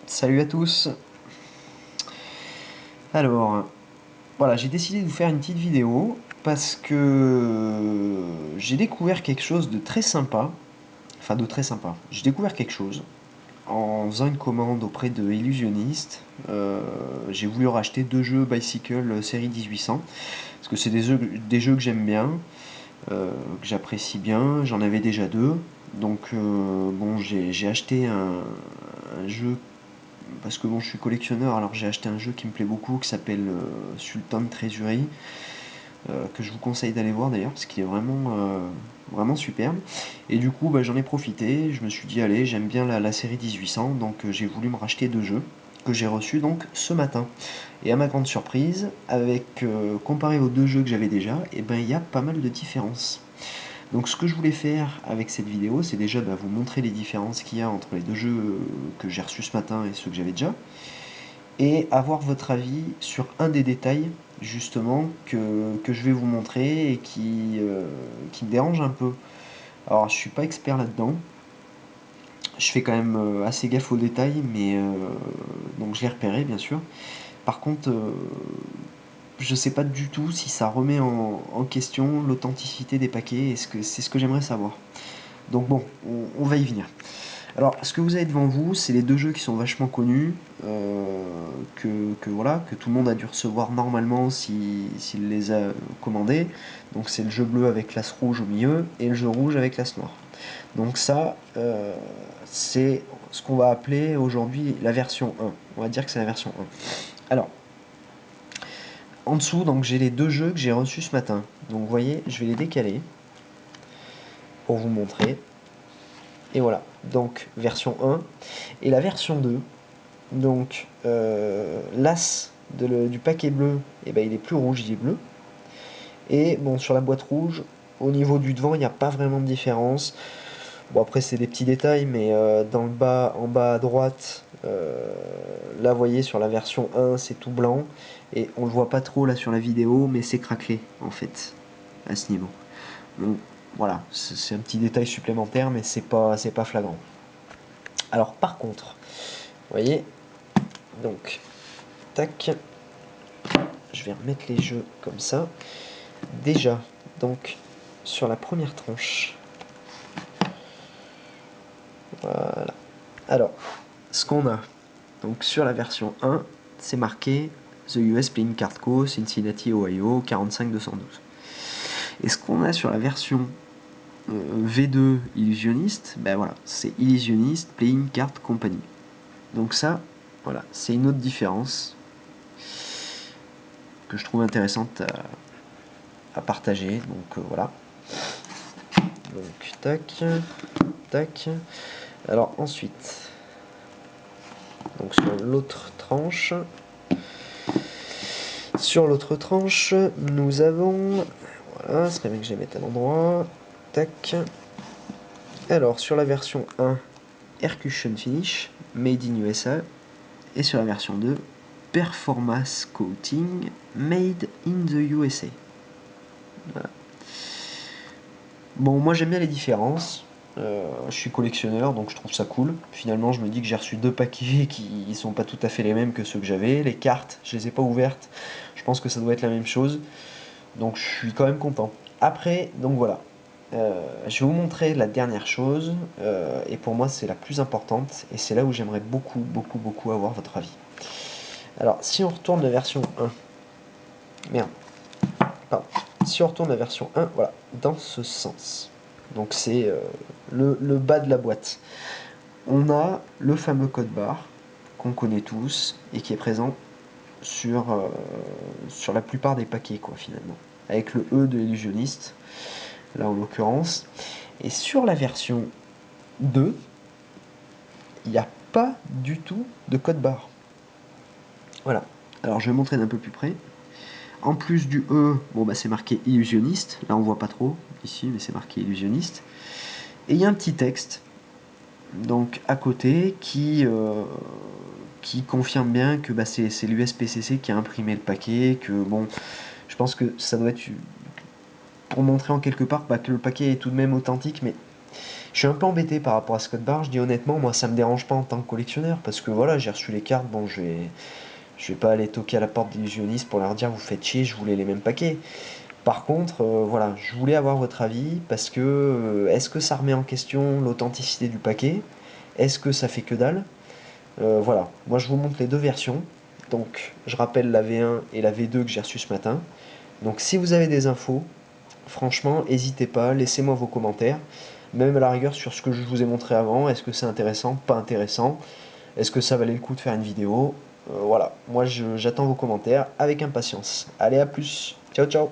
Salut à tous. Alors, voilà, j'ai décidé de vous faire une petite vidéo parce que j'ai découvert quelque chose de très sympa. Enfin, de très sympa. J'ai découvert quelque chose en faisant une commande auprès de Illusionist. J'ai voulu racheter deux jeux Bicycle série 1800 parce que c'est des jeux que j'aime bien, que j'apprécie bien. J'en avais déjà deux. Donc, bon, j'ai acheté un jeu parce que bon, je suis collectionneur, alors j'ai acheté un jeu qui me plaît beaucoup qui s'appelle Sultan Treasury, que je vous conseille d'aller voir d'ailleurs parce qu'il est vraiment superbe. Et du coup, bah, j'en ai profité, je me suis dit, allez, j'aime bien la série 1800, donc j'ai voulu me racheter deux jeux que j'ai reçus donc ce matin. Et à ma grande surprise, comparé aux deux jeux que j'avais déjà, et ben il y a pas mal de différences. Donc ce que je voulais faire avec cette vidéo, c'est déjà vous montrer les différences qu'il y a entre les deux jeux que j'ai reçus ce matin et ceux que j'avais déjà, et avoir votre avis sur un des détails justement que je vais vous montrer et qui me dérange un peu. Alors je suis pas expert là-dedans, je fais quand même assez gaffe aux détails, mais donc je l'ai repéré bien sûr. Par contre, je sais pas du tout si ça remet en question l'authenticité des paquets, et c'est ce que j'aimerais savoir. Donc bon, on va y venir. Alors, ce que vous avez devant vous, c'est les deux jeux qui sont vachement connus, voilà, que tout le monde a dû recevoir normalement s'il les a commandés. Donc c'est le jeu bleu avec l'as rouge au milieu et le jeu rouge avec l'as noir. Donc ça, c'est ce qu'on va appeler aujourd'hui la version 1. On va dire que c'est la version 1. Alors, en dessous, donc j'ai les deux jeux que j'ai reçus ce matin. Donc vous voyez, je vais les décaler pour vous montrer. Et voilà, donc version 1. Et la version 2, donc l'as du paquet bleu, il est plus rouge, il est bleu. Et bon, sur la boîte rouge, au niveau du devant, il n'y a pas vraiment de différence. Bon, après, c'est des petits détails, mais dans le bas, en bas à droite, là, vous voyez, sur la version 1, c'est tout blanc. Et on le voit pas trop là sur la vidéo, mais c'est craquelé, en fait, à ce niveau. Donc, voilà, c'est un petit détail supplémentaire, mais c'est pas flagrant. Alors, par contre, vous voyez, donc, tac, je vais remettre les jeux comme ça. Déjà, donc, sur la première tranche, voilà. Alors, ce qu'on a, donc sur la version 1, c'est marqué The US Playing Card Co, Cincinnati, Ohio, 45212. Et ce qu'on a sur la version V2 Illusionist, ben voilà, c'est Illusionist Playing Card Company. Donc ça, voilà, c'est une autre différence que je trouve intéressante à partager. Donc voilà. Donc tac, tac. Alors ensuite, donc sur l'autre tranche, nous avons, voilà, ce serait bien que je les mette à l'endroit. Tac. Alors sur la version 1, Aircushion Finish, Made in USA, et sur la version 2, Performance Coating, Made in the USA. Voilà. Bon, moi j'aime bien les différences. Je suis collectionneur, donc je trouve ça cool. Finalement, je me dis que j'ai reçu deux paquets qui sont pas tout à fait les mêmes que ceux que j'avais. Les cartes, je les ai pas ouvertes. Je pense que ça doit être la même chose. Donc je suis quand même content. Après, donc voilà. Je vais vous montrer la dernière chose. Et pour moi, c'est la plus importante. Et c'est là où j'aimerais beaucoup avoir votre avis. Alors, si on retourne la version 1. Merde. Pardon. Si on retourne la version 1, voilà, dans ce sens. Donc c'est le bas de la boîte. On a le fameux code barre qu'on connaît tous et qui est présent sur la plupart des paquets, quoi, finalement. Avec le E de l'illusionniste, là en l'occurrence. Et sur la version 2, il n'y a pas du tout de code barre. Voilà. Alors je vais montrer d'un peu plus près. En plus du E, bon bah c'est marqué illusionniste. Là on voit pas trop ici, mais c'est marqué illusionniste. Et il y a un petit texte donc à côté qui confirme bien que c'est l'USPCC qui a imprimé le paquet, que bon, je pense que ça doit être pour montrer en quelque part que le paquet est tout de même authentique, mais Je suis un peu embêté par rapport à ce code barre, je dis honnêtement, moi ça me dérange pas en tant que collectionneur, parce que voilà, j'ai reçu les cartes, bon je vais pas aller toquer à la porte des illusionnistes pour leur dire vous faites chier, je voulais les mêmes paquets. Par contre, voilà, je voulais avoir votre avis, parce que est-ce que ça remet en question l'authenticité du paquet? Est-ce que ça fait que dalle? Voilà, moi je vous montre les deux versions. Donc je rappelle la V1 et la V2 que j'ai reçue ce matin. Donc si vous avez des infos, franchement, n'hésitez pas, laissez-moi vos commentaires. Même à la rigueur sur ce que je vous ai montré avant, est-ce que c'est intéressant, pas intéressant? Est-ce que ça valait le coup de faire une vidéo? Voilà, moi j'attends vos commentaires avec impatience. Allez, à plus. Ciao ciao.